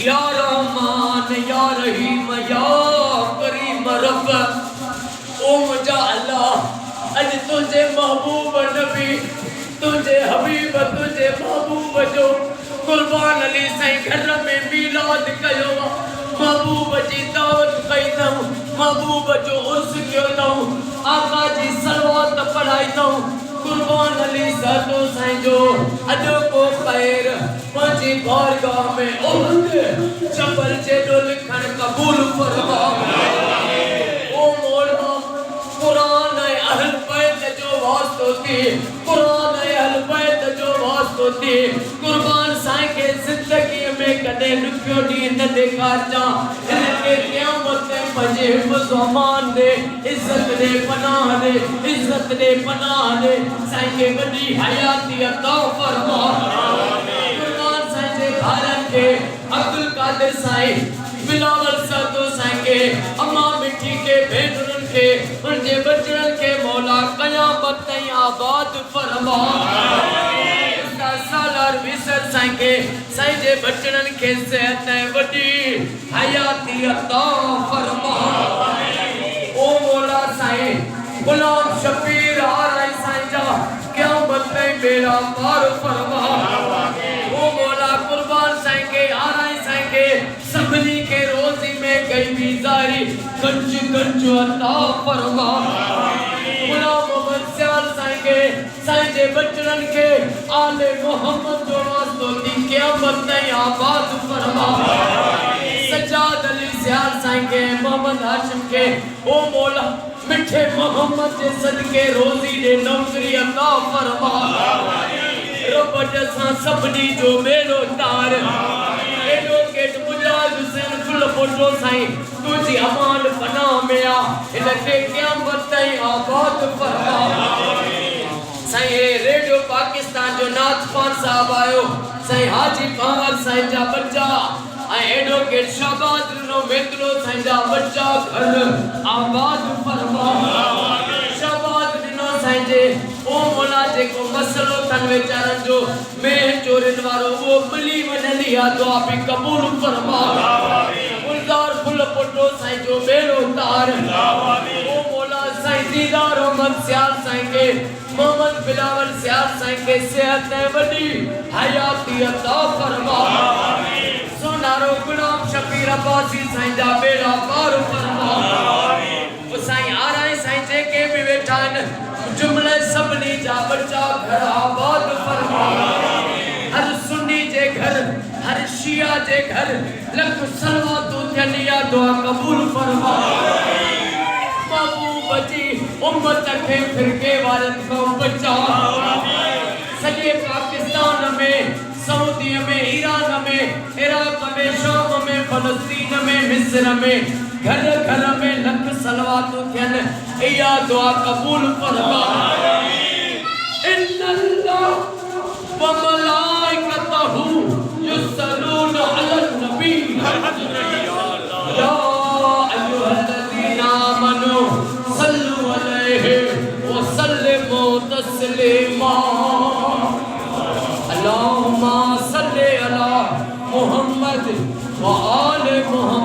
या रहमान या रहीम या करीम रब ओ मुझा अल्लाह अज तुझे महबूब नबी तुझे हबीब तुझे महबूब जो कुर्बान अली साईं घर में मिलाद कयो महबूब जी दावत कई दऊं महबूब जो उर्स कयो दऊं आका जी सलवात पढ़ाई दऊं कुर्बान अली सातो साईं जो अजो को खैर मुझी बारगाह में उहद जबल जेडो लिखण कबूल फरमा ओ मौला कुरान अहल बैत जो वास्तो थी कुरान अहल बैत जो वास्तो थी कुर्बान साईं के जिंदगी में कदे रुकियो दी न देखार जा इनके क़यामत में मजे मुसलमान दे इज्जत दे पनाह दे साईं के बड़ी हयाती अता फरमा कुर्बान साईं जे भारत के अब्दुल कादिर साईं बिलावल सातो साईं के अम्मा मिठी के भेटरन के उनके बचड़न के मौला क़यामत ताईं आबाद फरमा सालार विसर साईं के साईं जे बचड़न के सेहत वडी हयाती अता फरमा ओ मौला साईं गुलाम शबीर आ रही साईं जा क़यामत में बेड़ा पार फरमा ओ मौला कुर्बान साईं के आ रही साईं के सबनी के रोजी में गई बीजारी गंज गंज अता फरमा गुलाम मोहम्मद सियाल साईं के साईं जे बचड़न के आले मोहम्मद जो वास्तो दी क़यामत में आबाद फरमा सज्जाद अली सियाल साईं के मोहम्मद हाशिम के ओ मौला मिठे मोहम्मद के सदके रोजी दे नौकरी अता फरमा रब जसा सबनी जो मेरो तार एडवोकेट मुजाहिद हुसैन फुल फोटो साईं तुझी अमान बना में आ इनके क़यामत ताईं आबाद फरमा साईं रेडियो पाकिस्तान जो नाथ खान साहब आयो साईं हाजी कांवर साईं जा बच्चा एडवोकेट शाहबाज नो मेतलो साईं जा बच्चा घर आबाद फरमा शाहबाज नो साईं जे ओ मौला जे को मसलो तन वेचारन जो मैं चोरन वारो वो मिली वनली आ दुआ भी कबूल फरमा गुलजार फुल पोटो साईं जो मेरो तार ओ मौला साईं दीदार मोहम्मद सियाल साईं के मोहम्मद बिलावल सियाल साईं के सेहत वडी हयाती अता फरमा सोनारो गुलाम शबीर अब्बासी साईं जा बेड़ा पार फरमा ओ साईं आ रहे साईं जे के भी बैठा न जुमले सबनी जा बच्चा घर आबाद फरमा हर सुन्नी जे घर हर शिया जे घर लख सलवातु थियलिया दुआ कबूल फरमा महबूब जी उम्मत के फिरके वारन को बचा सजे पाकिस्तान में सऊदी में ईरान में इराक में शाम में फलस्तीन में मिस्र में घर घर में लख सलवातु थियन या दुआ कबूल फरमा इन्नल्लाह व मलाइकतहु युसल्लूना अलन नबी या अय्युहल्लज़ीना आमनू सल्लु अलैहि व सल्लिमू तस्लीमा अल्लाहुम्मा सल्लि अला मुहम्मद व आले मुहम्मद